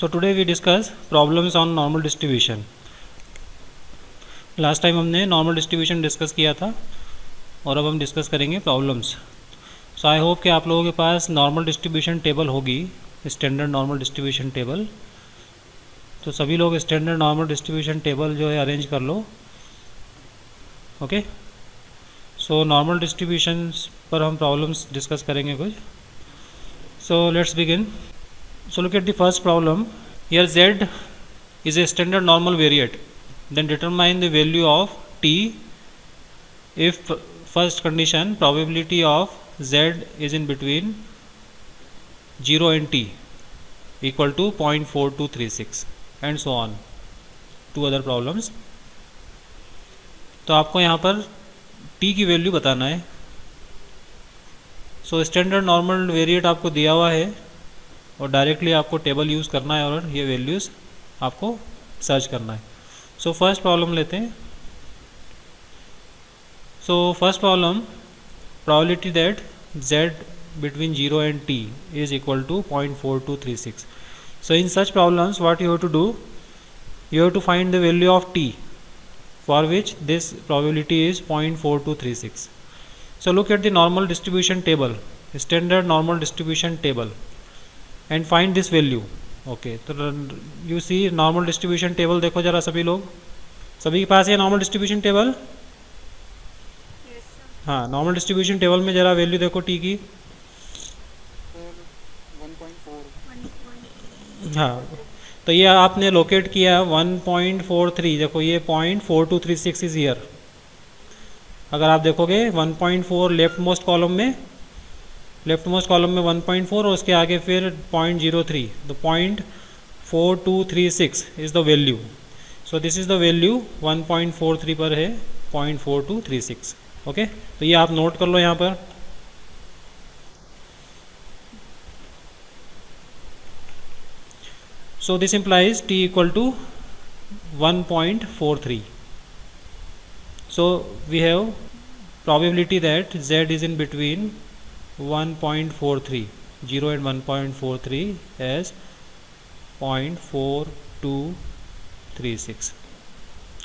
So today we discuss problems on normal distribution. Last time हमने normal distribution discuss किया था और अब हम डिस्कस करेंगे प्रॉब्लम्स. सो आई होप कि आप लोगों के पास नॉर्मल डिस्ट्रीब्यूशन टेबल होगी, स्टैंडर्ड नॉर्मल डिस्ट्रीब्यूशन टेबल. तो सभी लोग स्टैंडर्ड नॉर्मल डिस्ट्रीब्यूशन टेबल जो है अरेंज कर लो. ओके, सो नॉर्मल डिस्ट्रीब्यूशन पर हम प्रॉब्लम्स डिस्कस करेंगे कुछ. So let's begin. So look at the first problem. Here z is a standard normal variate. Then determine the value of t if first condition probability of z is in between 0 and t equal to 0.4236 and so on. Two other problems. तो आपको यहाँ पर t की value बताना है. So standard normal variate आपको दिया हुआ है और डायरेक्टली आपको टेबल यूज़ करना है और ये वैल्यूज़ आपको सर्च करना है. सो फर्स्ट प्रॉब्लम लेते हैं. So first problem, probability that z between 0 and t is equal to 0.4236. So in such problems what you have to do, you have to find the value of t for which this probability is 0.4236. So look at the normal distribution table, standard normal distribution table, and find this value. Okay, तो you see normal distribution table देखो जरा सभी लोग, सभी के पास है normal distribution table. हाँ, normal distribution table में जरा वैल्यू देखो टी की. 1.4. हाँ, तो ये आपने लोकेट किया 1.43. देखो ये 0.4236 इज हियर. अगर आप देखोगे 1.4 लेफ्ट मोस्ट कॉलम में, लेफ्ट मोस्ट कॉलम में 1.4 और उसके आगे फिर 0.03. तो 0.4236 is the value. So this is the value 1.43 पर है 0.4236. ओके, तो ये आप नोट कर लो यहाँ पर. So this implies t equal to 1.43. So we have probability that z is in between 1.43, 0 and 1.43 as 0.4236.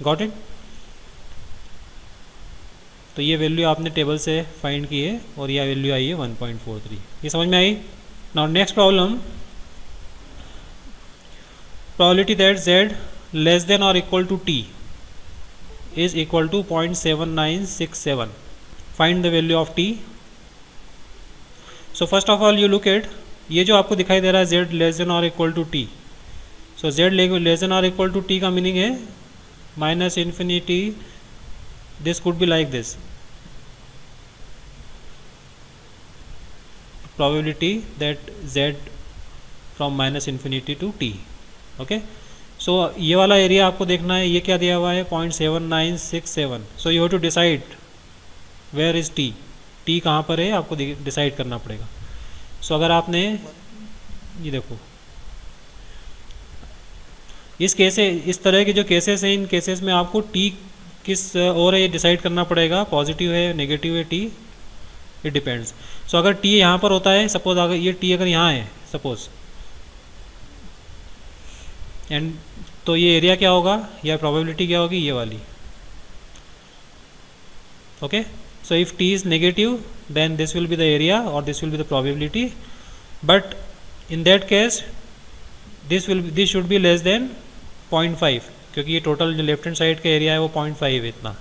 Got it? तो ये वैल्यू आपने टेबल से फाइंड की है और यह वैल्यू आई है 1.43. ये समझ में आई. Now next problem, probability that z less than or equal to t is equal to 0.7967. Find the value of t. So first of all you look at, ये जो आपको दिखाई दे रहा है z less than or equal to t. So z less than or equal to t का meaning है minus infinity. This could be like this, probability that z from minus infinity to t. Okay, so ये वाला area आपको देखना है. ये क्या दिया हुआ है 0.7967. So you have to decide where is t. T कहाँ पर है आपको डिसाइड करना पड़ेगा. सो अगर आपने ये देखो इस तरह के जो केसेस हैं, इन केसेस में आपको टी किस और है डिसाइड करना पड़ेगा. पॉजिटिव है, नेगेटिव है टी, इट डिपेंड्स. सो अगर टी यहाँ पर होता है, सपोज अगर ये टी अगर यहाँ है सपोज, एंड तो ये एरिया क्या होगा या प्रोबेबिलिटी क्या होगी, ये वाली. Okay, so if t is negative then this will be the area or this will be the probability, but in that case this should be less than 0.5 क्योंकि ये टोटल जो लेफ्ट हैंड साइड का area है वो 0.5 है इतना.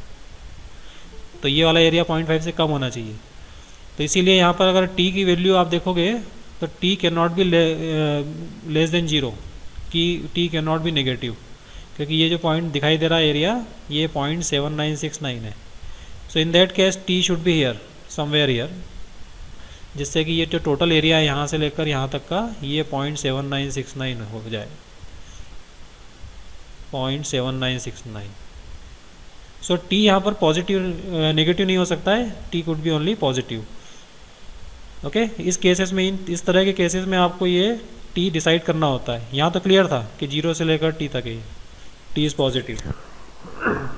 तो ये वाला एरिया 0.5 से कम होना चाहिए. तो इसीलिए यहाँ पर अगर t की वैल्यू आप देखोगे तो t can not be less than 0, कि t can not be negative, क्योंकि ये जो पॉइंट दिखाई दे रहा है एरिया ये 0.7969 है. So in that case t should be here somewhere here, जिससे कि ये जो टोटल एरिया है यहाँ से लेकर यहाँ तक का ये 0.7969 हो जाए. 0.7969. सो टी यहाँ पर पॉजिटिव नेगेटिव नहीं हो सकता है, T could be only positive. Okay, इस केसेस में इस तरह के केसेस में आपको ये टी डिसाइड करना होता है. यहाँ तो क्लियर था कि 0 से लेकर टी तक है टी इज़ पॉजिटिव,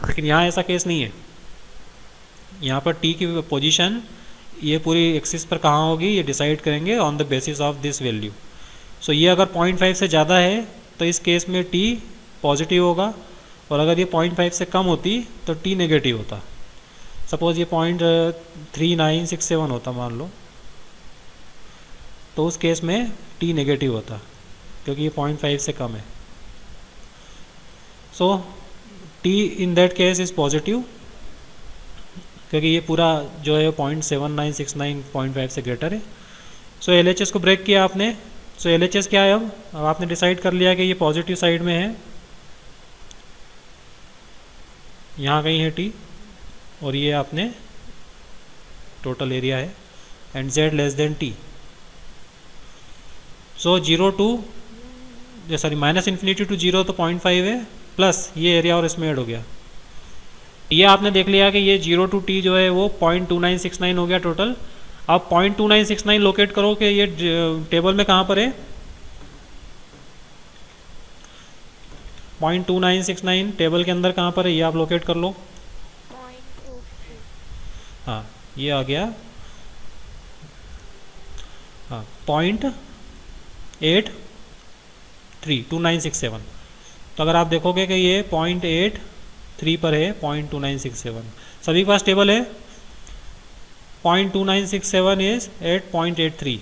लेकिन यहाँ ऐसा केस नहीं है. यहाँ पर टी की पोजीशन ये पूरी एक्सिस पर कहाँ होगी ये डिसाइड करेंगे on the basis of this value. So ये अगर 0.5 से ज़्यादा है तो इस केस में टी पॉजिटिव होगा, और अगर ये 0.5 से कम होती तो टी नेगेटिव होता। सपोज़ ये 0.3967 होता मान लो, तो उस केस में टी नेगेटिव होता क्योंकि ये 0.5 से कम है। So t in that case is positive क्योंकि ये पूरा जो है 0.7969 0.5 से ग्रेटर है। सो LHS को ब्रेक किया आपने। सो LHS क्या है, अब आपने डिसाइड कर लिया कि ये पॉजिटिव साइड में है, यहाँ कहीं है टी, और ये आपने टोटल एरिया है, and z less than t. So 0 to sorry -∞ to 0 तो 0.5 है, प्लस ये एरिया और इसमें ऐड हो गया। ये आपने देख लिया कि ये 0 टू टी जो है वो 0.2969 हो गया टोटल। अब 0.2969 लोकेट करो कि ये टेबल में कहाँ पर है। 0.2969 टेबल के अंदर कहाँ पर है, ये आप लोकेट कर लो। हाँ, ये आ गया, हाँ 0.832967। तो अगर आप देखोगे कि ये 0.83 पर है, 0.2967 सभी के पास टेबल है। 0.2967 इज एट 0.83,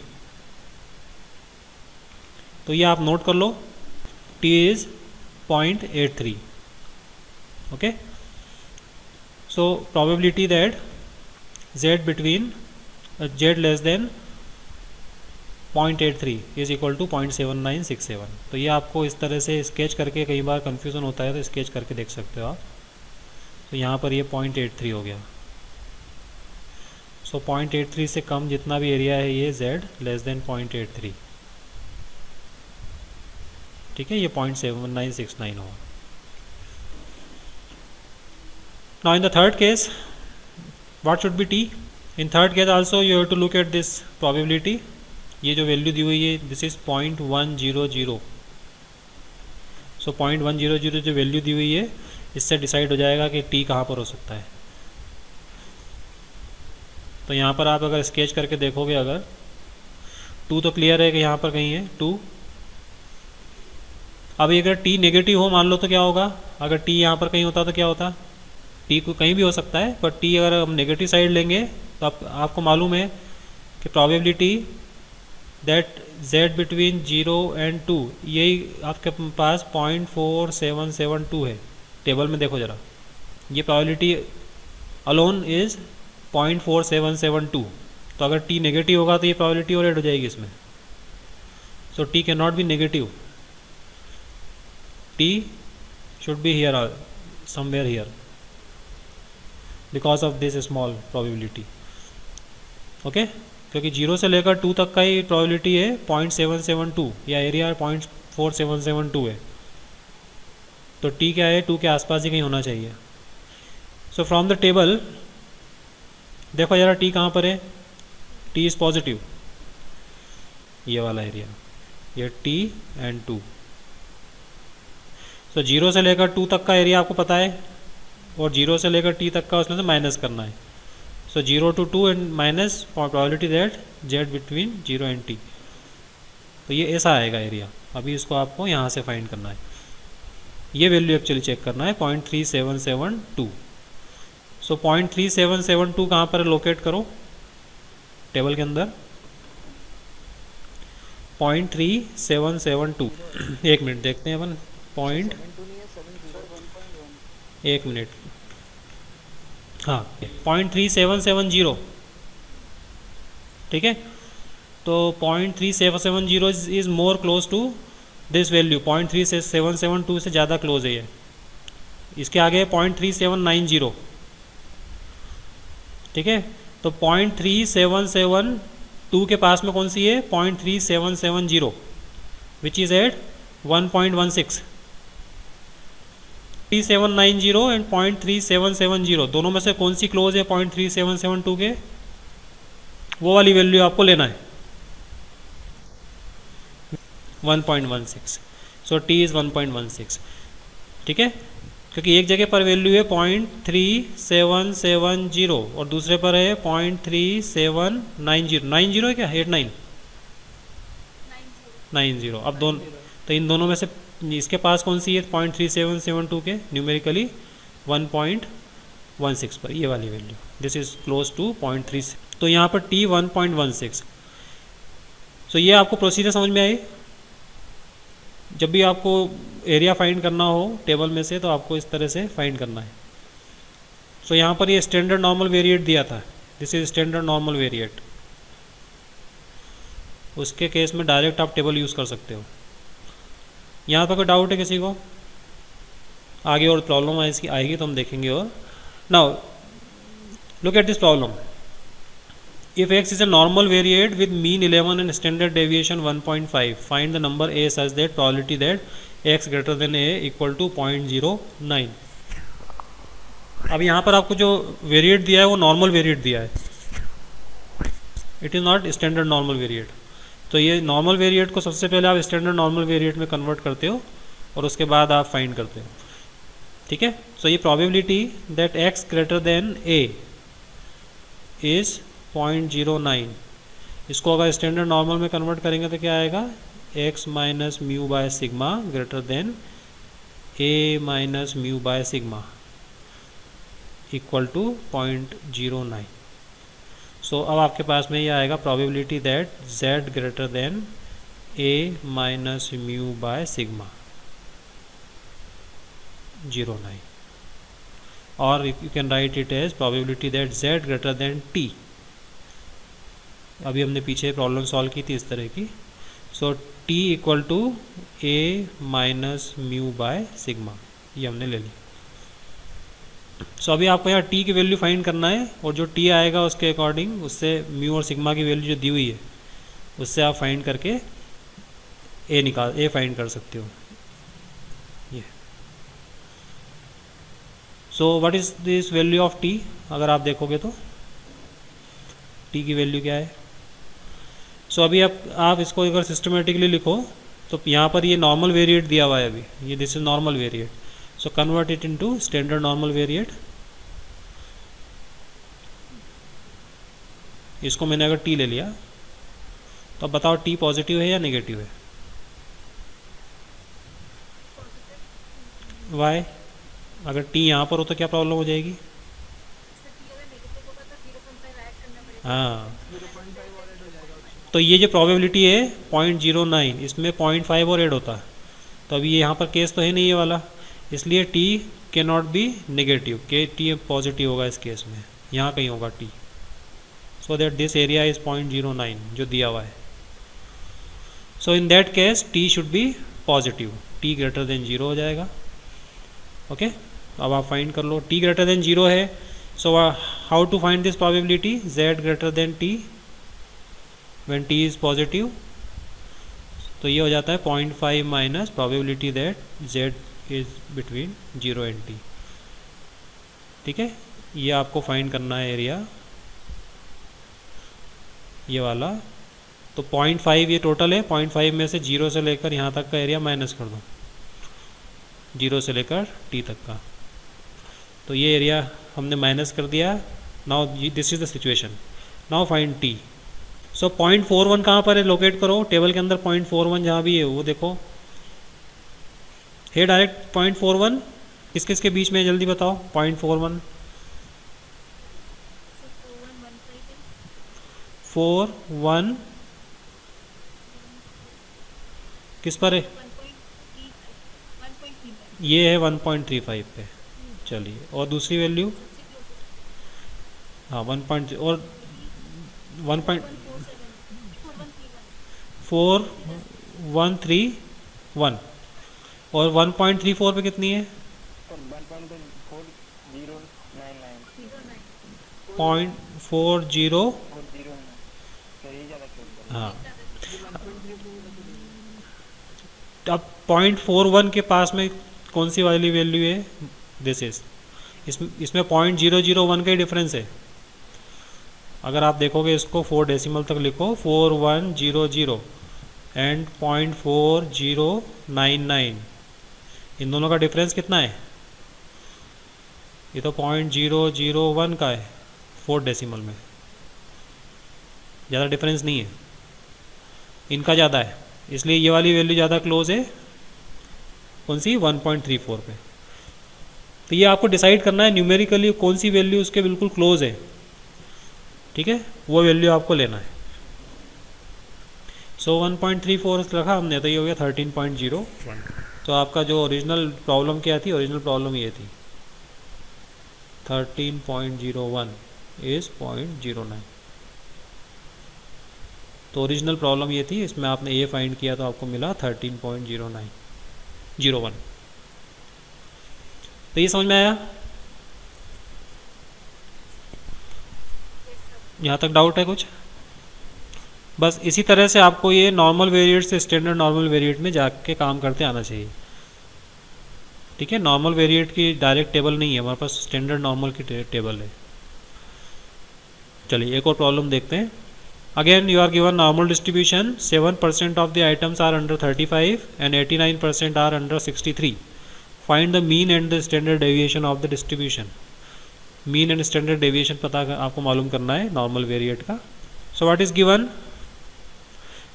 तो ये आप नोट कर लो, t is 0.83। Okay, so probability that z between z less than 0.83 is equal to 0.7967। तो ये आपको इस तरह से स्केच करके, कई बार कन्फ्यूज़न होता है तो स्केच करके देख सकते हो आप। तो यहाँ पर ये 0.83 हो गया। सो 0.83 से कम जितना भी एरिया है ये z लेस देन 0.83, ठीक है, ये 0.7969 होगा। Now in the third case what should be t? In third case also you have to look at this probability। ये जो वैल्यू दी हुई है दिस इज 0.100। सो 0.100 जो वैल्यू दी हुई है इससे डिसाइड हो जाएगा कि t कहाँ पर हो सकता है। तो यहाँ पर आप अगर स्केच करके देखोगे, अगर 2 तो क्लियर है कि यहाँ पर कहीं है 2। अब अगर t नेगेटिव हो मान लो तो क्या होगा, अगर t यहाँ पर कहीं होता तो क्या होता, टी को कहीं भी हो सकता है, पर टी अगर हम नेगेटिव साइड लेंगे तो आपको मालूम है कि probability that z between 0 and 2, यही आपके पास 0.4772 है। टेबल में देखो ज़रा, ये प्रोबेबिलिटी अलोन इज़ 0.4772। तो अगर t नेगेटिव होगा तो ये प्रोबेबिलिटी और ऐड हो जाएगी इसमें। सो t can not be negative, t should be here somewhere here because of this small probability. Okay, क्योंकि 0 से लेकर 2 तक का ही प्रोबेबिलिटी है 0.772, या एरिया 0.4772 है, तो t क्या है 2 के आसपास ही कहीं होना चाहिए। सो फ्रॉम द टेबल देखो जरा t कहाँ पर है, t इज़ पॉजिटिव, ये वाला एरिया, ये t एंड 2। सो 0 से लेकर 2 तक का एरिया आपको पता है, और 0 से लेकर t तक का उसमें से माइनस करना है। सो 0 to 2 and minus probability that z between 0 and t, तो ये ऐसा आएगा एरिया। अभी इसको आपको यहाँ से फाइंड करना है, ये वैल्यू एक्चुअली चेक करना है 0.3772। सो 0.3772 कहाँ पर लोकेट करो टेबल के अंदर, 0.3772। एक मिनट देखते हैं अपन, एक मिनट, हाँ 0.3770, ठीक है। तो 0.3770 is more close to this value, 0.3772 से ज़्यादा क्लोज है ये। इसके आगे 0.3790, ठीक है। तो 0.3772 के पास में कौन सी है, 0.3770 विच इज़ एट 1.16। 0.3790 एंड 0.3770 दोनों में से कौन सी क्लोज है 0.3772 के, वो वाली वैल्यू आपको लेना है 1.16। सो t इज़ 1.16, ठीक है, क्योंकि एक जगह पर वैल्यू है 0.3770 और दूसरे पर है 0.3790, 90 है क्या, 89 90। अब तो इन दोनों में से इसके पास कौन सी है 0.3772 के न्यूमेरिकली 1.16 पर, ये वाली value, this is close to 0.3। तो यहाँ पर t 1.16। सो ये आपको प्रोसीजर समझ में आई। जब भी आपको एरिया फाइंड करना हो टेबल में से तो आपको इस तरह से फाइंड करना है। सो यहाँ पर ये स्टैंडर्ड नॉर्मल वेरिएट दिया था, this is standard normal variate. उसके केस में डायरेक्ट आप टेबल यूज़ कर सकते हो। यहाँ पर कोई डाउट है किसी को? आगे और प्रॉब्लम आएगी तो हम देखेंगे। और now look at this problem. If x is a normal variate with mean 11 and standard deviation 1.5, find the number a such that probability that x greater than a equal to 0.09। अब यहाँ पर आपको जो वेरिएट दिया है वो normal variate दिया है, it is not standard normal variate. तो ये नॉर्मल वेरिएट को सबसे पहले आप स्टैंडर्ड नॉर्मल वेरिएट में कन्वर्ट करते हो और उसके बाद आप फाइंड करते हो, ठीक है। सो ये probability that x greater than a is 0.09, इसको अगर स्टैंडर्ड नॉर्मल में कन्वर्ट करेंगे तो क्या आएगा, x minus mu by sigma greater than a minus mu by sigma equal to 0.09। So अब आपके पास में ये आएगा probability that z greater than a minus mu by sigma 0.9, और you can write it as probability that z greater than t। अभी हमने पीछे प्रॉब्लम सॉल्व की थी इस तरह की। So t equal to a minus mu by sigma, ये हमने ले ली। सो अभी आपको यहाँ t की वैल्यू फाइंड करना है, और जो t आएगा उसके अकॉर्डिंग उससे म्यू और सिग्मा की वैल्यू जो दी हुई है उससे आप फाइंड करके a फाइंड कर सकते हो। ये so what is this value of t? अगर आप देखोगे तो t की वैल्यू क्या है। सो अभी आप इसको अगर सिस्टमेटिकली लिखो तो यहाँ पर ये नॉर्मल वेरिएट दिया हुआ है, अभी ये this is normal variate. So convert it into standard normal variate. इसको मैंने अगर t ले लिया तो अब बताओ t पॉजिटिव है या नेगेटिव है? वाई? अगर t यहाँ पर हो तो क्या प्रॉब्लम हो जाएगी? हाँ, तो ये जो प्रोबेबिलिटी है 0.09, इसमें 0.5 और ऐड होता है, तो अभी ये यहाँ पर केस तो है नहीं ये वाला, इसलिए t can not be negative, के t पॉजिटिव होगा इस केस में, यहाँ कहीं होगा t। So that this area is 0.09 जो दिया हुआ है। So in that case t should be positive, t greater than 0 हो जाएगा। ओके, अब आप फाइंड कर लो, t ग्रेटर देन 0 है। So how to find this probability? z greater than t when t is positive, तो ये हो जाता है 0.5 minus probability that z is between 0 and t। ठीक है, ये आपको फाइंड करना है एरिया, ये वाला। तो 0.5 ये टोटल है, 0.5 में से 0 से लेकर यहाँ तक का एरिया माइनस कर दो, 0 से लेकर t तक का, तो ये एरिया हमने माइनस कर दिया। Now this is the situation, now find t। सो 0.41 कहाँ पर है, लोकेट करो टेबल के अंदर। 0.41 जहाँ भी है वो देखो, है डायरेक्ट 0.41, किस किस के बीच में है जल्दी बताओ। 0.41 4 1 किस पर है? ये है 1.35 पे। चलिए, और दूसरी वैल्यू? हाँ 1. और 1.4131 और 1.34 पे कितनी है? 0.40। हाँ, अब 0.41 के पास में कौन सी वाली वैल्यू है? दिस इज, इसमें 0.001 का ही डिफरेंस है। अगर आप देखोगे इसको 4 डेसिमल तक लिखो, 4100 एंड 0.4099, इन दोनों का डिफरेंस कितना है? ये तो 0.001 का है 4 डेसिमल में, ज़्यादा डिफरेंस नहीं है, इनका ज़्यादा है। इसलिए ये वाली वैल्यू ज़्यादा क्लोज है कौन सी 1.34 पे। तो ये आपको डिसाइड करना है न्यूमेरिकली कौन सी वैल्यू उसके बिल्कुल क्लोज है, ठीक है, वो वैल्यू आपको लेना है। सो 1.34 रखा हमने तो ये हो गया 13.01। तो आपका जो ओरिजिनल प्रॉब्लम क्या थी, ओरिजिनल प्रॉब्लम ये थी 13.01 इज़ 0.09। तो ओरिजिनल प्रॉब्लम ये थी, इसमें आपने ए फाइंड किया तो आपको मिला 13.0901। तो ये समझ में आया? यहाँ तक डाउट है कुछ? बस इसी तरह से आपको ये नॉर्मल वेरिएट से स्टैंडर्ड नॉर्मल वेरिएट में जाके काम करते आना चाहिए, ठीक है। नॉर्मल वेरिएट की डायरेक्ट टेबल नहीं है हमारे पास, स्टैंडर्ड नॉर्मल की टेबल है। चलिए एक और प्रॉब्लम देखते हैं। Again you are given normal distribution, 7% of the items are under 35 and 89% are under 63। Find the mean and the standard deviation of the distribution. Mean and standard deviation आपको मालूम करना है नॉर्मल वेरिएट का। So what is given?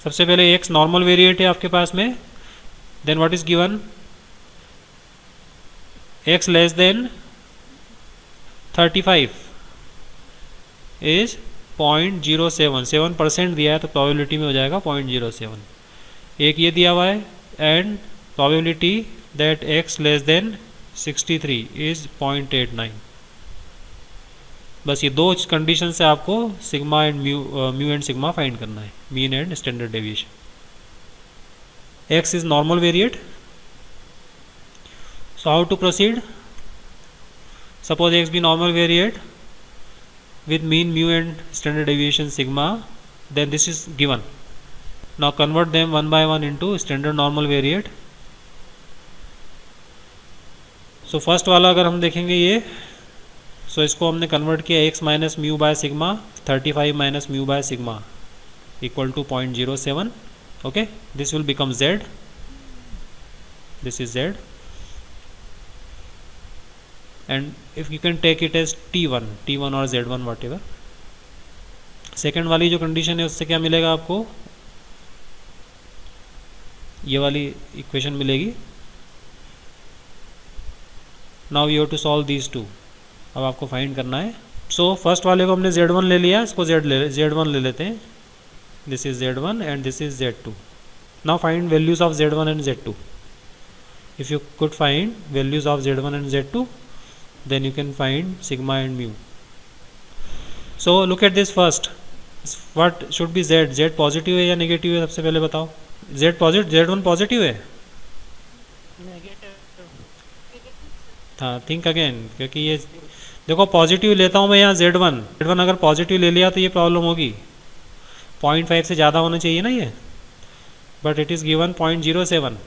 सबसे पहले x normal variate है आपके पास में, then what is given? X less than 35 is 0.07, 7% दिया है तो प्रोबेबिलिटी में हो जाएगा 0.07। एक ये दिया हुआ है and probability that x less then 63 is 0.89। बस ये दो कंडीशन से आपको sigma and mu and sigma find करना है, mean and standard deviation. X is normal variate, so how to proceed? Suppose x be normal variate with mean mu and standard deviation sigma, then this is given. Now convert them one by one into standard normal variate. So first वाला अगर हम देखेंगे ये, so इसको हमने convert किया x minus mu by sigma, 35 minus mu by sigma equal to 0.07। Okay, this will become z, this is z, and if you can take it as t1 और z1 whatever। Second वाली जो condition है उससे क्या मिलेगा आपको? ये वाली इक्वेशन मिलेगी। Now you have to solve these two. अब आपको फाइंड करना है। सो फर्स्ट वाले को हमने z1 ले लिया, इसको z1 ले लेते हैं। This is z1 and this is z2। Now find values of z1 and z2। If you could find values of z1 and z2, then you can find sigma and mu. So look at this first. What should be z? Z positive है या negative है? सबसे पहले बताओ। z positive, z1 positive है? हाँ, think again, क्योंकि ये देखो पॉजिटिव लेता हूँ मैं यहाँ z1 अगर पॉजिटिव ले लिया तो ये प्रॉब्लम होगी। 0.5 से ज़्यादा होना चाहिए ना ये, but it is given 0.07।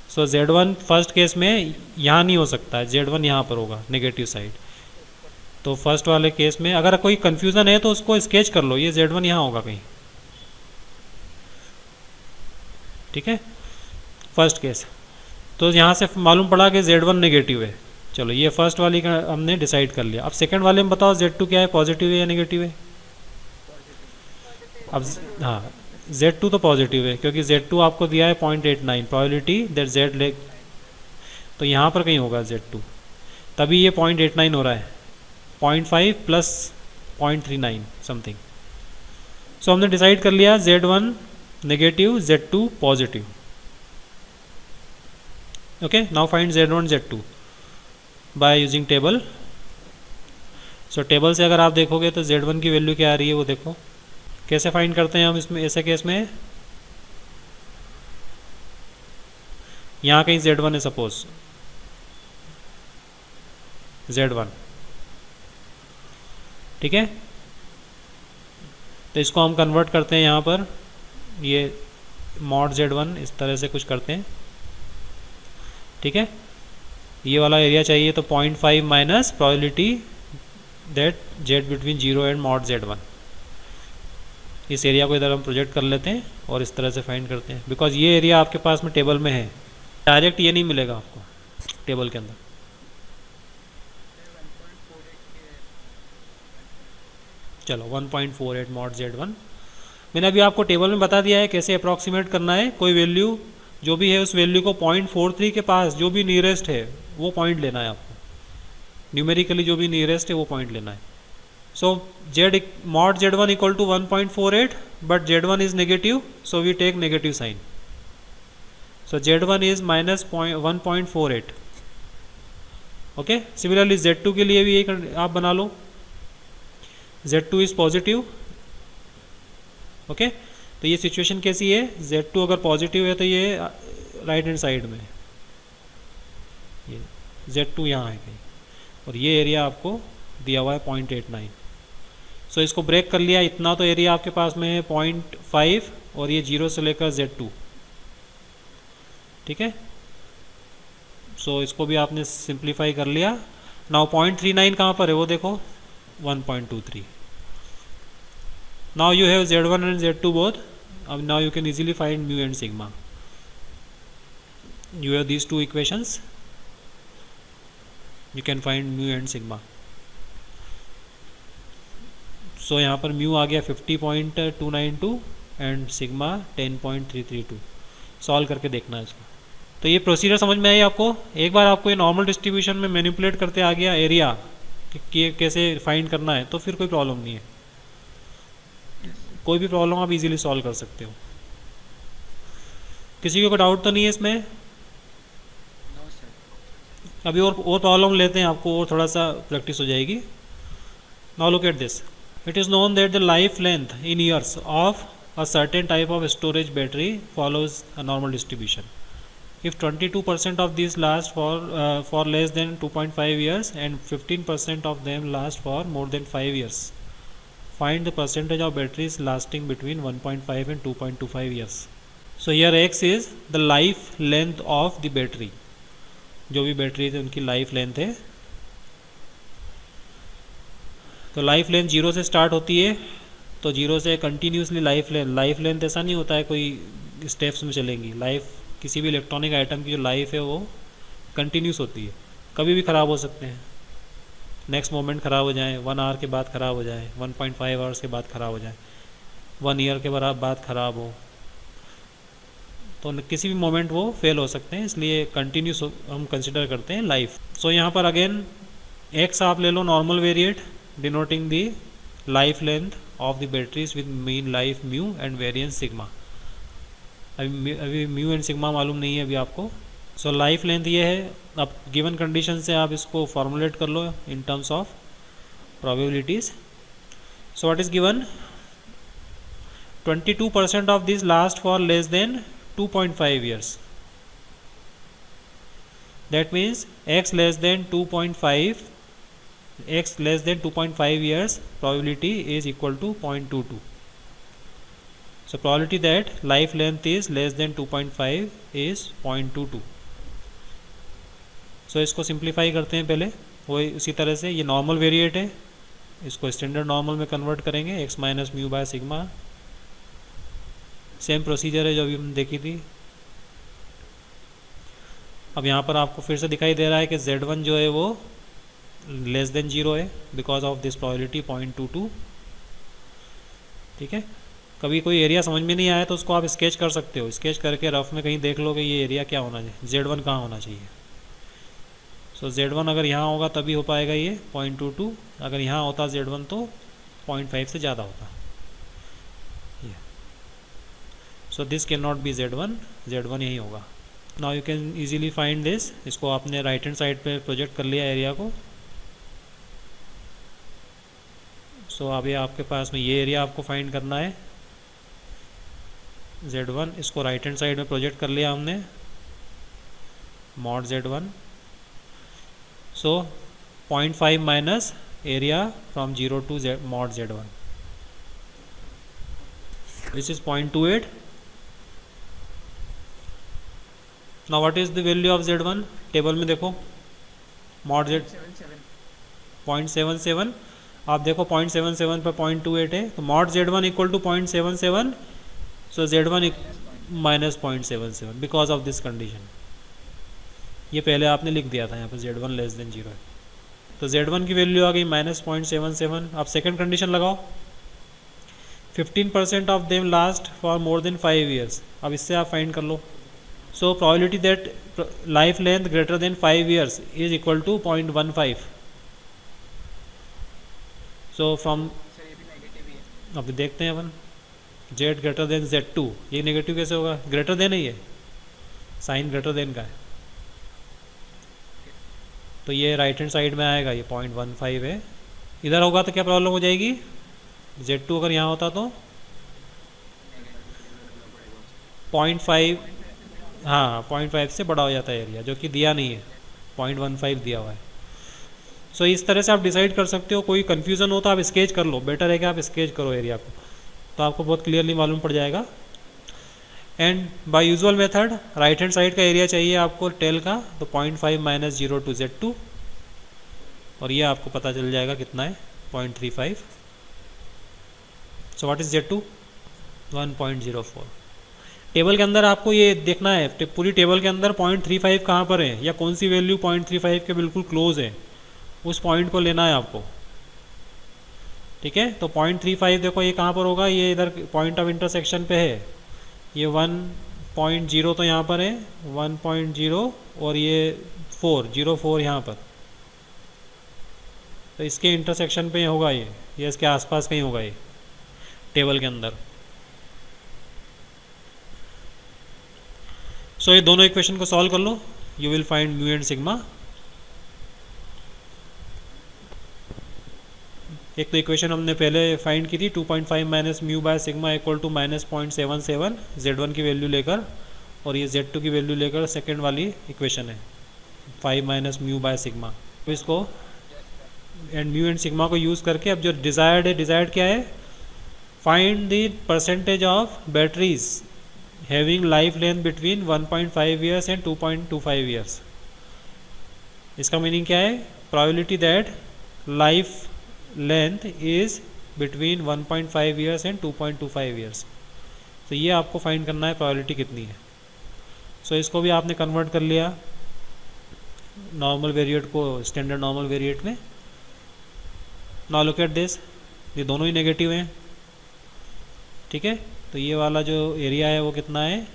So z1 first case में यहाँ नहीं हो सकता है, z1 यहाँ पर होगा नेगेटिव साइड। तो फर्स्ट वाले केस में अगर कोई कंफ्यूजन है तो उसको स्केच कर लो, ये z1 यहाँ होगा कहीं, ठीक है, फर्स्ट केस। तो यहाँ से मालूम पड़ा कि z1 नेगेटिव है। चलो ये फर्स्ट वाली का हमने डिसाइड कर लिया। अब सेकंड वाले में बताओ z2 क्या है, पॉजिटिव है या नेगेटिव है? अब हाँ, z2 तो पॉजिटिव है क्योंकि z2 आपको दिया है 0.89, प्रोबेबिलिटी दैट z लेग, तो यहाँ पर कहीं होगा z2, तभी ये 0.89 हो रहा है, 0.5 प्लस 0.39 समथिंग। सो हमने डिसाइड कर लिया z1 negative, z2 positive. Okay, now find z1 z2 by using table. So table से अगर आप देखोगे तो z1 की वैल्यू क्या आ रही है वो देखो। कैसे फाइंड करते हैं हम इसमें, ऐसे केस में यहाँ कहीं z1 है, सपोज z1, ठीक है। तो इसको हम कन्वर्ट करते हैं यहाँ पर, ये मॉड z1 इस तरह से कुछ करते हैं, ठीक है। ये वाला एरिया चाहिए तो 0.5 minus probability that z between 0 and mod z1। इस एरिया को इधर हम प्रोजेक्ट कर लेते हैं और इस तरह से फाइंड करते हैं, बिकॉज ये एरिया आपके पास में टेबल में है, डायरेक्ट ये नहीं मिलेगा आपको टेबल के अंदर। चलो 1.48 मॉड z1 मैंने अभी आपको टेबल में बता दिया है कैसे अप्रॉक्सीमेट करना है। कोई वैल्यू जो भी है उस वैल्यू को 0.43 के पास जो भी नियरेस्ट है वो पॉइंट लेना है आपको, न्यूमेरिकली जो भी नियरेस्ट है वो पॉइंट लेना है। So z mod z1 equal to 1.48 but z1 is negative, so we take negative sign. So z1 is minus 1.48। Okay, similarly z2 के लिए भी यही आप बना लो, z2 इज पॉजिटिव। ओके, तो ये सिचुएशन कैसी है, z2 अगर पॉजिटिव है तो ये राइट हैंड साइड में, ये z2 यहाँ है कहीं, और ये एरिया आपको दिया हुआ है 0.89। सो इसको ब्रेक कर लिया, इतना तो एरिया आपके पास में है 0.5 और ये 0 से लेकर z2, ठीक है। सो इसको भी आपने सिंप्लीफाई कर लिया। नाउ 0.39 कहाँ पर है वो देखो, 1.23। Now you have z1 and z2 both. अब now you can easily find mu and sigma. You have these two equations, you can find mu and sigma. So यहाँ पर म्यू आ गया 50.292 एंड सिग्मा 10.332। सॉल्व करके देखना है इसको। तो ये प्रोसीजर समझ में आई आपको। एक बार आपको ये नॉर्मल डिस्ट्रीब्यूशन में मैनिपुलेट करते आ गया एरिया कि कैसे फाइंड करना है, तो फिर कोई प्रॉब्लम नहीं है। कोई भी प्रॉब्लम आप इजीली सॉल्व कर सकते हो। किसी को कोई डाउट तो नहीं है इसमें? अभी और प्रॉब्लम लेते हैं, आपको और थोड़ा सा प्रैक्टिस हो जाएगी। Now look at this. It is known that the life length in years of a certain type of storage battery follows a normal distribution. If 22% of these last for less than 2.5 years and 15% of them last for more than 5 years, find the percentage of batteries lasting between 1.5 and 2.25 years. So here X is the life length of the battery. जो भी battery है उनकी life length है। तो life length 0 से start होती है, तो 0 से कंटिन्यूसली लाइफ लेंथ ऐसा नहीं होता है कोई स्टेप्स में चलेंगी। लाइफ किसी भी इलेक्ट्रॉनिक आइटम की जो लाइफ है वो कंटिन्यूस होती है, कभी भी ख़राब हो सकते हैं। नेक्स्ट मोमेंट ख़राब हो जाए, 1 आवर के बाद ख़राब हो जाए, 1.5 आवर्स के बाद ख़राब हो जाए, 1 ईयर के बाद ख़राब हो, तो किसी भी मोमेंट वो फेल हो सकते हैं। इसलिए कंटिन्यूस हम कंसिडर करते हैं लाइफ। सो यहाँ पर अगेन एक्स आप ले लो normal variate denoting the life length of the batteries with mean life mu and variance sigma। अभी म्यू एंड सिग्मा मालूम नहीं है अभी आपको। सो लाइफ लेंथ ये है। अब गिवन कंडीशन से आप इसको फॉर्मुलेट कर लो in terms of probabilities. So what is given, 22% of this last for less than 2.5 years। That means x less than 2.5 x less than 2.5 years probability is equal to 0.22। so probability that life length is less than 2.5 is 0.22। so इसको simplify करते हैं पहले। वो इसी तरह से ये normal variate है, इसको स्टैंडर्ड नॉर्मल में कन्वर्ट करेंगे, x minus mu by sigma. Same procedure है जो अभी हमने देखी थी। अब यहाँ पर आपको फिर से दिखाई दे रहा है कि z1 जो है वो लेस देन 0 है बिकॉज ऑफ दिस प्रोबेबिलिटी 0.22। ठीक है, कभी कोई एरिया समझ में नहीं आया तो उसको आप स्केच कर सकते हो। स्केच करके रफ में कहीं देख लो कि ये एरिया क्या होना चाहिए, z1 कहाँ होना चाहिए। सो z1 अगर यहाँ होगा तभी हो पाएगा ये 0.22, अगर यहाँ होता z1 तो 0.5 से ज़्यादा होता। So this can not B z1 यही होगा। Now you can easily find this. इसको आपने राइट हैंड साइड पे प्रोजेक्ट कर लिया एरिया को। सो अभी आपके पास में ये एरिया आपको फाइंड करना है z1। इसको राइट हैंड साइड में प्रोजेक्ट कर लिया हमने, mod z1। So 0.5 minus area from 0 to mod z1, this is 0.28। Now what is the value of z1? Table में देखो, मॉड z 0.77। आप देखो 0.77 पर 0.28 है, तो mod z1 equal to 0.77। So z1 minus 0.77 because of this condition. ये पहले आपने लिख दिया था यहाँ पर z1 लेस देन 0 है, तो z1 की वैल्यू आ गई -0.77। आप सेकंड कंडीशन लगाओ, 15% of them last for more than 5 years. अब इससे आप फाइंड कर लो। So probability that life length greater than 5 years is equal to 0.15। So from, अब देखते हैं अपन, जेड ग्रेटर देन Z2, ये नेगेटिव कैसे होगा? ग्रेटर देन है, ये साइन ग्रेटर देन का है, तो ये राइट हैंड साइड में आएगा, ये 0.15 है। इधर होगा तो क्या प्रॉब्लम हो जाएगी? Z2 अगर यहाँ होता तो 0.5, हाँ 0.5 से बड़ा हो जाता है एरिया, जो कि दिया नहीं है, 0.15 दिया हुआ है। सो इस तरह से आप डिसाइड कर सकते हो। कोई कन्फ्यूज़न हो तो आप स्केच कर लो, बेटर है कि आप स्केच करो एरिया को, तो आपको बहुत क्लियरली मालूम पड़ जाएगा। And by usual method right hand side का एरिया चाहिए आपको टेल का, तो 0.5 माइनस 0 टू Z2, और ये आपको पता चल जाएगा कितना है, 0.35। सो व्हाट इज Z2? 1.04। टेबल के अंदर आपको ये देखना है, पूरी टेबल के अंदर 0.35 कहाँ पर है, या कौन सी वैल्यू 0.35 के बिल्कुल क्लोज है, उस पॉइंट को लेना है आपको। ठीक है, तो 0.35 देखो ये कहाँ पर होगा, ये इधर पॉइंट ऑफ इंटरसेक्शन पे है। ये 1.0 तो यहाँ पर है, 1.0, और ये 4 यहाँ पर, तो इसके इंटरसेक्शन पे होगा ये इसके आसपास कहीं होगा ये टेबल के अंदर। सो ये दोनों इक्वेशन को सॉल्व कर लो, you will find mu and sigma. एक तो इक्वेशन हमने पहले फाइंड की थी 2.5 minus mu by sigma equal to -0.77 Z1 की वैल्यू लेकर, और ये Z2 की वैल्यू लेकर सेकेंड वाली इक्वेशन है 5 माइनस म्यू बाय सिग्मा। तो इसको एंड म्यू एंड सिग्मा को यूज़ करके अब जो डिज़ायर्ड है, डिज़ायर्ड क्या है? Find the percentage of batteries having life length between 1.5 years and 2.25 years. इसका मीनिंग क्या है? Probability that life length is between 1.5 years and 2.25 years. तो ये आपको फाइंड करना है प्रोबेबिलिटी कितनी है। सो इसको भी आपने कन्वर्ट कर लिया नॉर्मल वेरिएट को स्टैंडर्ड नॉर्मल वेरिएट में। नाउ लुक एट दिस, ये दोनों ही नेगेटिव हैं। ठीक है, तो ये वाला जो एरिया है वो कितना है?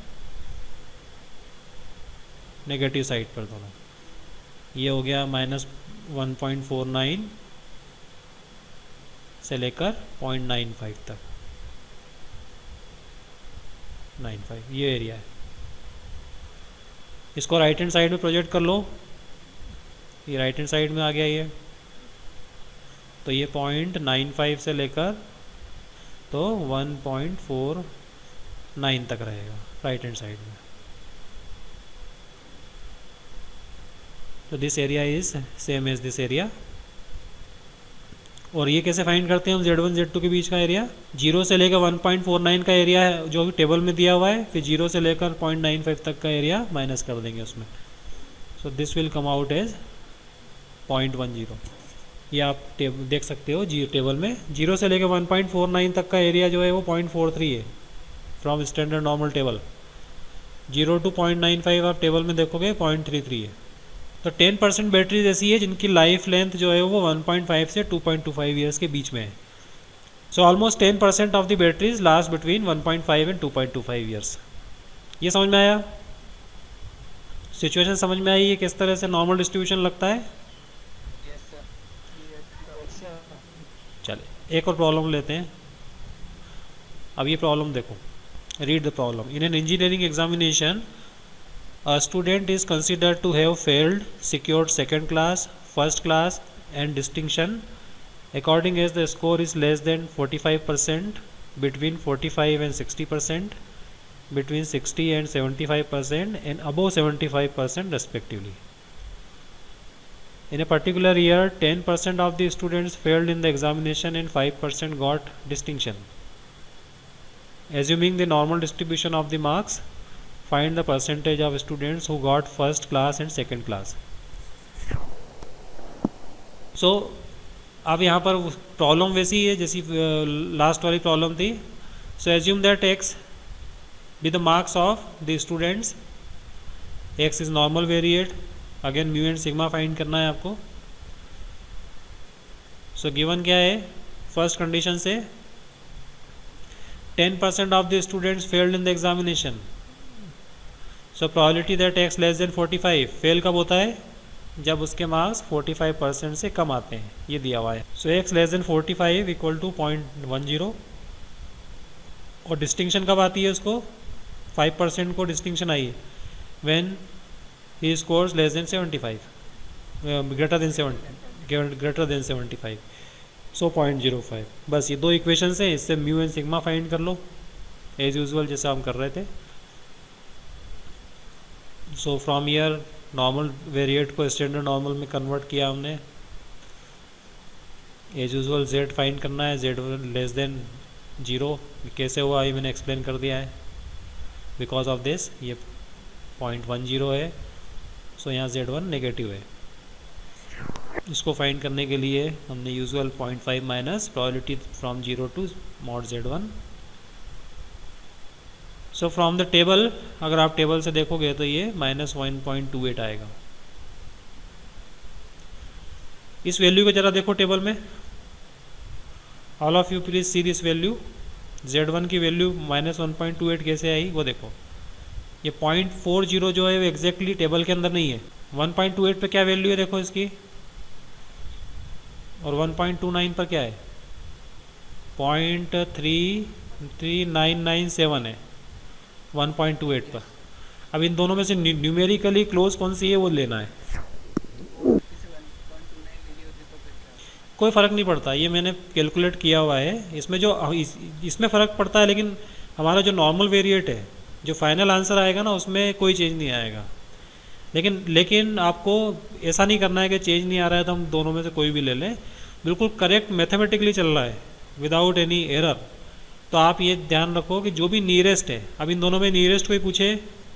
नेगेटिव साइड पर दोनों। ये हो गया -1.49 से लेकर 0.95 तक, 95 ये एरिया है। इसको राइट हैंड साइड में प्रोजेक्ट कर लो, ये राइट हैंड साइड में आ गया ये, तो ये 0.95 से लेकर तो 1.49 तक रहेगा राइट हैंड साइड में। तो this area is same as this area. और ये कैसे फाइंड करते हैं हम Z1 Z2 के बीच का एरिया? 0 से लेकर 1.49 का एरिया है जो टेबल में दिया हुआ है, फिर 0 से लेकर 0.95 तक का एरिया माइनस कर देंगे उसमें। So this will come out as 0.10। ये आप देख सकते हो जी टेबल में 0 से लेकर 1.49 तक का एरिया जो है वो 0.43 है from standard normal table. 0 to 0.95 आप टेबल में देखोगे 0.33 है। तो 10% बैटरीज ऐसी है जिनकी लाइफ लेंथ जो है वो 1.5 से 2.25 ईयर्स के बीच में है। So almost 10% of the batteries last between 1.5 and 2.25 years. ये समझ में आया? सिचुएशन समझ में आई है किस तरह से नॉर्मल डिस्ट्रीब्यूशन लगता है? चलिए एक और प्रॉब्लम लेते हैं। अब ये प्रॉब्लम देखो, read the problem. In an engineering examination a student is considered to have failed, secured second class, first class and distinction according as the score is less than 45%, between 45 and 60%, between 60 and 75% and above 75% respectively. In a particular year, 10% of the students failed in the examination and 5% got distinction. Assuming the normal distribution of the marks, find the percentage of students who got first class and second class. So अब यहाँ पर problem वैसी है जैसी last वाली problem थी। So assume that x be the marks of the students, x is normal variate, again mu and sigma find करना है आपको। सो गिवन क्या है? फर्स्ट कंडीशन से 10% of the students failed in the examination. So probability that x less than 45, fail कब होता है जब उसके मार्क्स 45% से कम आते हैं, ये दिया हुआ है. So x less than 45 equal to 0.10. और डिस्टिंक्शन कब आती है उसको, 5% को डिस्टिंक्शन आई when he scores less than 75, greater than 75. So 0.05. बस ये दो इक्वेशन है, इससे म्यू एंड सिग्मा फाइंड कर लो एज यूजुअल जैसे हम कर रहे थे. So from year normal variate को स्टैंडर्ड नॉर्मल में कन्वर्ट किया हमने. एज यूजुअल z फाइंड करना है, z लेस देन 0. कैसे हुआ ये मैंने एक्सप्लेन कर दिया है. बिकॉज ऑफ दिस ये 0.10 है, सो यहाँ z1 नेगेटिव है. इसको फाइंड करने के लिए हमने usual 0.5 minus probability from 0 to mod z1. So from the table, अगर आप टेबल से देखोगे तो ये -1.28 आएगा. इस वैल्यू को जरा देखो टेबल में. All of you please see this value. z1 की वैल्यू -1.28 कैसे आई वो देखो. ये 0.40 जो है वो एग्जैक्टली टेबल के अंदर नहीं है. 1.28 पे क्या वैल्यू है देखो इसकी, और 1.29 पर क्या है, 0.33997 है 1.28 पर. अब इन दोनों में से न्यूमेरिकली क्लोज कौन सी है वो लेना है. कोई फ़र्क नहीं पड़ता, ये मैंने कैलकुलेट किया हुआ है. इसमें जो इसमें फ़र्क पड़ता है, लेकिन हमारा जो नॉर्मल वेरिएट है, जो फाइनल आंसर आएगा ना, उसमें कोई चेंज नहीं आएगा. लेकिन आपको ऐसा नहीं करना है कि चेंज नहीं आ रहा है तो हम दोनों में से कोई भी ले लें. बिल्कुल करेक्ट मैथमेटिकली चल रहा है विदाउट एनी एरर. तो आप ये ध्यान रखो कि जो भी नियरेस्ट है, अब इन दोनों में नियरेस्ट कोई पूछे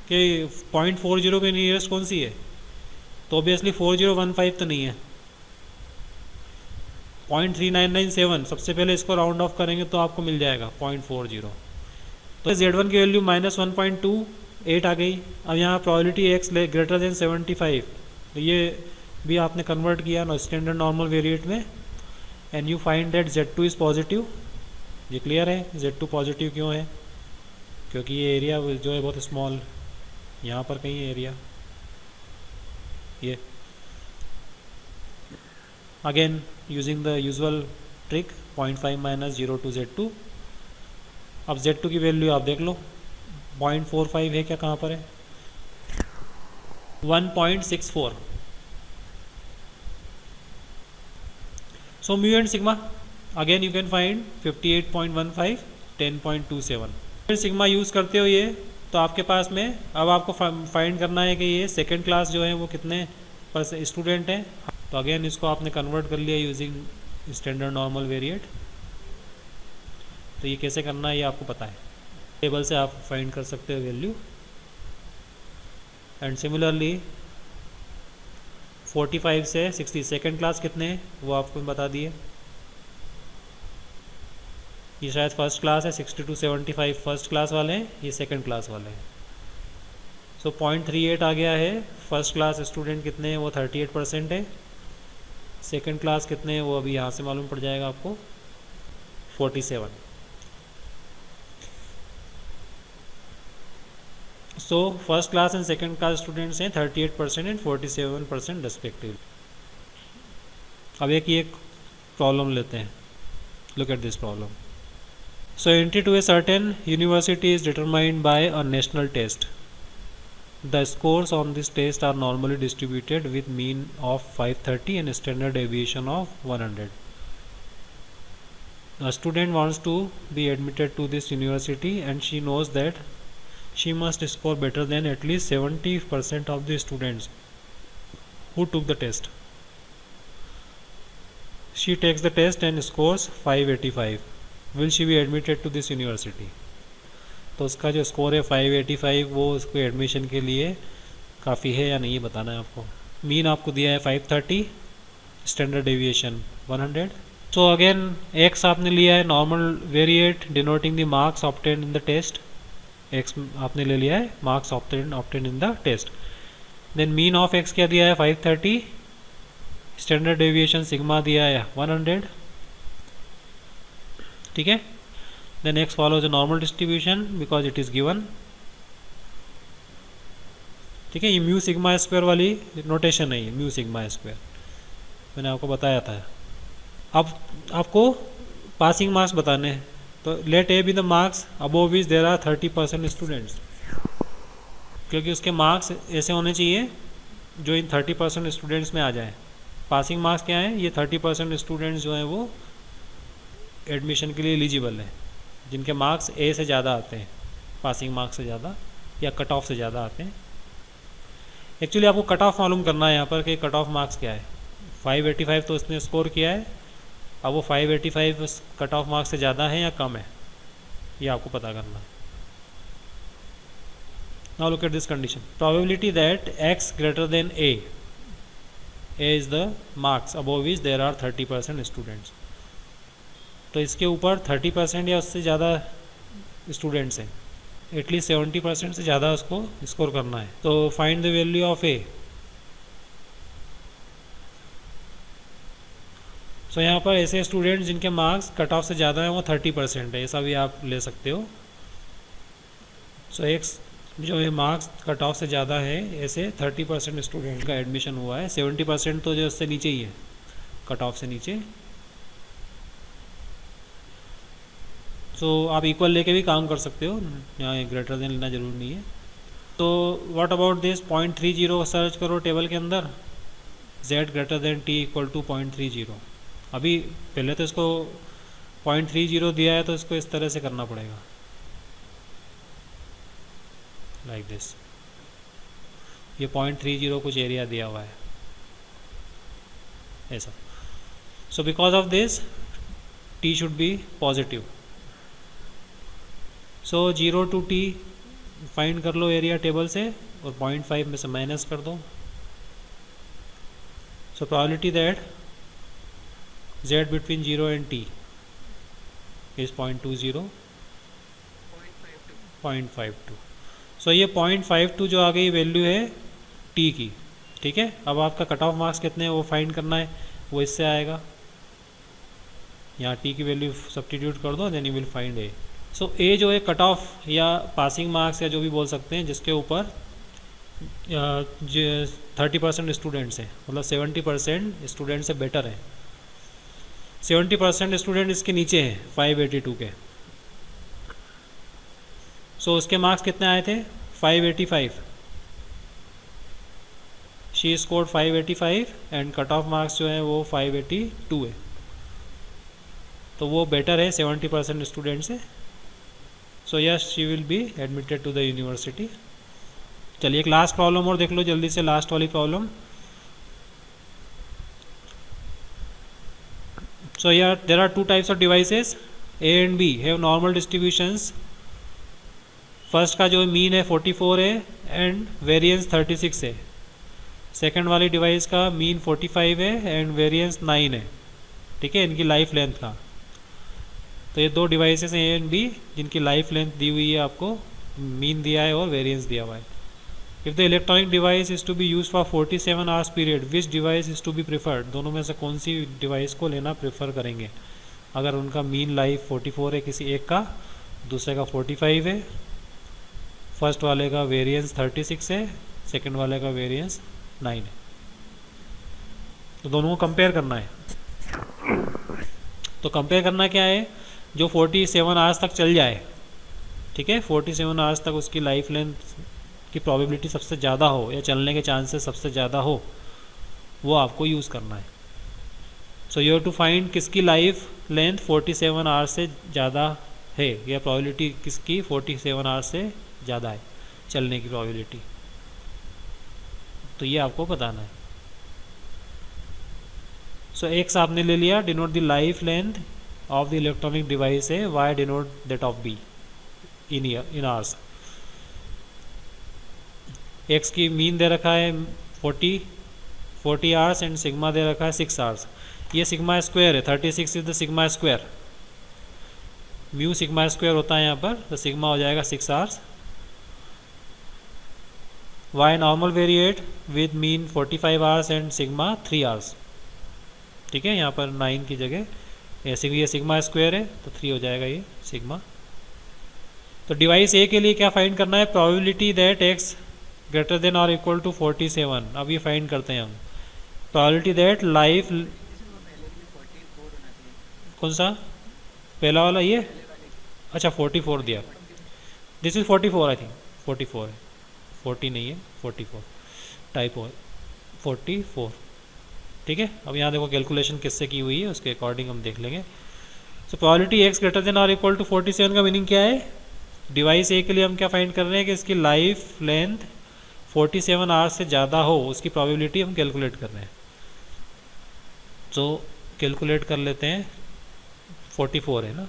कि 0.40 के नियरेस्ट कौन सी है, तो ऑब्वियसली 4015 तो नहीं है. 0.3997 सबसे पहले इसको राउंड ऑफ करेंगे तो आपको मिल जाएगा 0.40. तो z1 की वैल्यू -1.28 आ गई. अब यहाँ प्रोबेबिलिटी x ग्रेटर देन 75, तो ये भी आपने कन्वर्ट किया ना स्टैंडर्ड नॉर्मल वेरिएट में, and you find that z2 is positive. ये क्लियर है z2 पॉजिटिव क्यों है, क्योंकि ये एरिया जो है बहुत स्मॉल, यहाँ पर कहीं एरिया ये. Again using the usual trick 0.5 minus 0 to z2. अब z2 की वैल्यू आप देख लो, 0.45 है क्या, कहाँ पर है, 1.64. So mu and sigma again you can find 58.15, 10.27. Sigma use करते हो ये, तो आपके पास में अब आपको फाइंड करना है कि ये सेकेंड क्लास जो है वो कितने स्टूडेंट हैं. तो अगेन इसको आपने कन्वर्ट कर लिया यूजिंग स्टैंडर्ड नॉर्मल वेरिएट. तो ये कैसे करना है ये आपको पता है, टेबल से आप फाइंड कर सकते हो वैल्यू. एंड सिमिलरली 45 से 60 सेकेंड क्लास कितने हैं वो आपको बता दिए. ये शायद फर्स्ट क्लास है, 60 to 75 फर्स्ट क्लास वाले हैं, ये सेकंड क्लास वाले हैं. सो 0.38 आ गया है. फर्स्ट क्लास स्टूडेंट कितने हैं वो 38% है. सेकंड क्लास कितने हैं वो अभी यहाँ से मालूम पड़ जाएगा आपको, 47. So first class and second class students हैं 38% एंड 47% रेस्पेक्टिव. अब एक प्रॉब्लम लेते हैं. Look at this problem. So entry to a certain university is determined by a national test. The scores on this test are normally distributed with mean of 530 and standard deviation of 100. A student wants to be admitted to this university and she knows that she must score better than at least 70% of the students who took the test. She takes the test and scores 585. Will she be admitted to this university? तो उसका जो score है 585 वो उसको admission के लिए काफ़ी है या नहीं ये बताना है आपको. मीन आपको दिया है 530, standard deviation 100. So again X आपने लिया है normal variate denoting the marks obtained in the test. X आपने ले लिया है marks obtained in the test. Then mean of X क्या दिया है 530, स्टैंडर्ड डेविएशन सिग्मा दिया है 100. ठीक है. Then next follows a normal distribution because it is given. ठीक है, ये म्यू सिग्मा स्क्वायर वाली नोटेशन है, ये म्यू सिग्मा स्क्वायर मैंने आपको बताया था। अब आपको पासिंग मार्क्स बताने हैं, तो let A be the marks above which there are 30% students, क्योंकि उसके मार्क्स ऐसे होने चाहिए जो इन 30% स्टूडेंट्स में आ जाए। पासिंग मार्क्स क्या है, ये 30% स्टूडेंट्स जो हैं वो एडमिशन के लिए एलिजिबल हैं, जिनके मार्क्स ए से ज़्यादा आते हैं, पासिंग मार्क्स से ज़्यादा या कट ऑफ से ज़्यादा आते हैं। एक्चुअली आपको कट ऑफ मालूम करना है यहाँ पर कि कट ऑफ मार्क्स क्या है। 585 तो इसने स्कोर किया है, अब वो 585 कट ऑफ मार्क्स से ज़्यादा है या कम है, ये आपको पता करना है। Now look at this condition, probability that x greater than a is the marks above which there are 30% students. तो इसके ऊपर 30% या उससे ज़्यादा स्टूडेंट्स हैं, एटलीस्ट 70% से ज़्यादा उसको स्कोर करना है। तो फाइंड द वैल्यू ऑफ ए। सो यहाँ पर ऐसे स्टूडेंट्स जिनके मार्क्स कट ऑफ से ज़्यादा हैं वो 30% है, ऐसा भी आप ले सकते हो। सो एक्स जो है मार्क्स कट ऑफ से ज़्यादा है, ऐसे 30% स्टूडेंट का एडमिशन हुआ है। 70% तो जो उससे नीचे ही है, कट ऑफ से नीचे। सो आप इक्वल लेके भी काम कर सकते हो, यहाँ ग्रेटर देन लेना जरूर नहीं है। तो व्हाट अबाउट दिस 0.30 सर्च करो टेबल के अंदर, z greater than t equal to 0.30। अभी पहले तो इसको 0.30 दिया है, तो इसको इस तरह से करना पड़ेगा, लाइक दिस। ये 0.30 कुछ एरिया दिया हुआ है ऐसा। So because of this t should be positive. So 0 to t find कर लो एरिया टेबल से, और 0.5 में से माइनस कर दो। सो probability that z between 0 and t is 0.52। सो ये 0.52 जो आ गई वैल्यू है t की, ठीक है। अब आपका कट ऑफ मार्क्स कितने हैं वो फाइंड करना है, वो इससे आएगा। यहाँ t की वैल्यू सब्स्टिट्यूट कर दो, then you will find a। So A जो है कट ऑफ या पासिंग मार्क्स या जो भी बोल सकते हैं, जिसके ऊपर 30% स्टूडेंट्स हैं, मतलब 70% स्टूडेंट से बेटर है। 70% स्टूडेंट इसके नीचे हैं 582 के। सो उसके मार्क्स कितने आए थे 585। She scored 585 and cut off marks जो है वो 582 है, तो वो बेटर है 70% स्टूडेंट से। So yes she will be admitted to the university. चलिए एक लास्ट प्रॉब्लम और देख लो जल्दी से, लास्ट वाली प्रॉब्लम। सो यार there are two types of devices, A and B have normal distributions. First का जो मीन है 44 है एंड वेरिएंस 36 है। सेकंड वाली डिवाइस का मीन 45 है एंड वेरिएंस 9 है, ठीक है, इनकी लाइफ लेंथ का। तो ये दो डिवाइसेस हैं ए एंड बी, जिनकी लाइफ लेंथ दी हुई है, आपको मीन दिया है और वेरिएंस दिया हुआ है। If the electronic device is to be use for 47 hours period, which device is to be preferred. दोनों में से कौन सी डिवाइस को लेना प्रेफर करेंगे, अगर उनका मीन लाइफ 44 है किसी एक का, दूसरे का 45 है, फर्स्ट वाले का वेरिएंस 36 है, सेकंड वाले का वेरिएंस 9 है। तो दोनों को कंपेयर करना है। तो कंपेयर करना क्या है, जो 47 आवर्स तक चल जाए, ठीक है, 47 आवर्स तक उसकी लाइफ लेंथ की प्रोबेबिलिटी सबसे ज़्यादा हो या चलने के चांसेस सबसे ज़्यादा हो, वो आपको यूज़ करना है। So you have to find किसकी लाइफ लेंथ 47 आवर्स से ज़्यादा है, या प्रोबेबिलिटी किसकी 47 आवर्स से ज़्यादा है चलने की प्रोबेबिलिटी, तो ये आपको बताना है। सो एक्स आपने ले लिया, denote the life length of the electronic device है, y denote that of B in hours. X की मीन दे रखा है 40 आवर्स एंड सिग्मा दे रखा है 6 आवर्स। ये सिग्मा स्क्वायर है, 36 is the sigma square, mu sigma square होता है यहाँ पर, तो सिग्मा हो जाएगा 6 hours. Y normal variate with mean 45 hours and sigma 3 hours, ठीक है, यहाँ पर 9 की जगह ऐसे भी ये सिग्मा स्क्वायर है तो 3 हो जाएगा ये सिग्मा। तो डिवाइस ए के लिए क्या फाइंड करना है, probability that x greater than or equal to 47। अब ये फाइंड करते हैं हम, प्रोबेबिलिटी दैट लाइफ, कौन सा पहला वाला ये, अच्छा 44 दिया, दिस इज 44 आई थिंक, 44 है, 40 नहीं है 44, टाइप हो 44, ठीक है। अब यहाँ देखो कैलकुलेशन किससे की हुई है उसके अकॉर्डिंग हम देख लेंगे। So probability x greater than or equal to 47 का मीनिंग क्या है, डिवाइस ए के लिए हम क्या फाइंड कर रहे हैं कि इसकी लाइफ लेंथ 47 आवर्स से ज़्यादा हो, उसकी प्रोबेबिलिटी हम कैलकुलेट कर रहे हैं। तो कैलकुलेट कर लेते हैं, 44 है ना,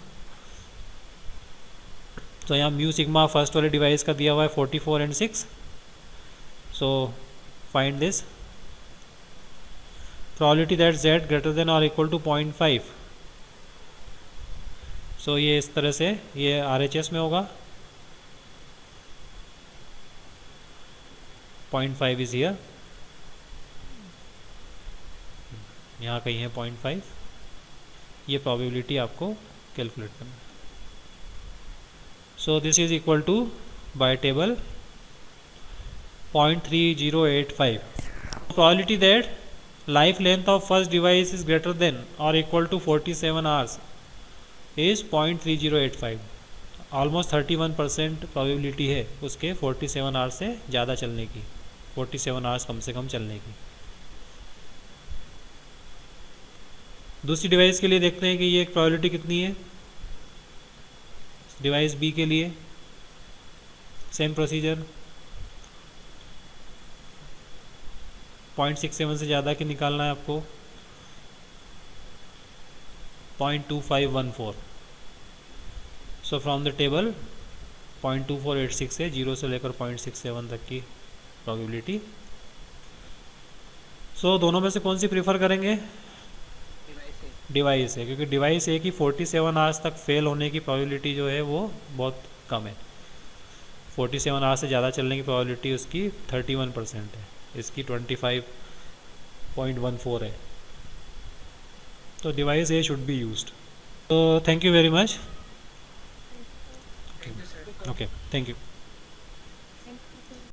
तो यहाँ म्यू सिग्मा फर्स्ट वाले डिवाइस का दिया हुआ है 44 and 6। So find this probability that z greater than or equal to 0.5। सो ये इस तरह से ये RHS में होगा, 0.5 इज हियर, यहाँ कहीं है 0.5, ये प्रोबेबिलिटी आपको कैलकुलेट करना है। So this is equal to by table 0.3085। Probability that life length of first device is greater than or equal to 47 hours is 0.3085। Almost 31% probability है उसके 47 आवर्स से ज़्यादा चलने की, 47 आवर्स कम से कम चलने की। दूसरी डिवाइस के लिए देखते हैं कि ये एक प्रोबेबिलिटी कितनी है, डिवाइस बी के लिए सेम प्रोसीजर, 0.67 से ज़्यादा की निकालना है आपको, 0.2514। सो फ्रॉम द टेबल 0.2486 है, 0 से लेकर 0.67 तक की प्रोबेबिलिटी। सो दोनों में से कौन सी प्रीफर करेंगे, डिवाइस है, क्योंकि डिवाइस ए की 47 आवर्स तक फेल होने की प्रोबेबिलिटी जो है वो बहुत कम है। 47 आवर्स से ज़्यादा चलने की प्रोबेबिलिटी उसकी 31% है, इसकी 25.14 है। तो device A should be used. तो thank you very much. Okay, thank you.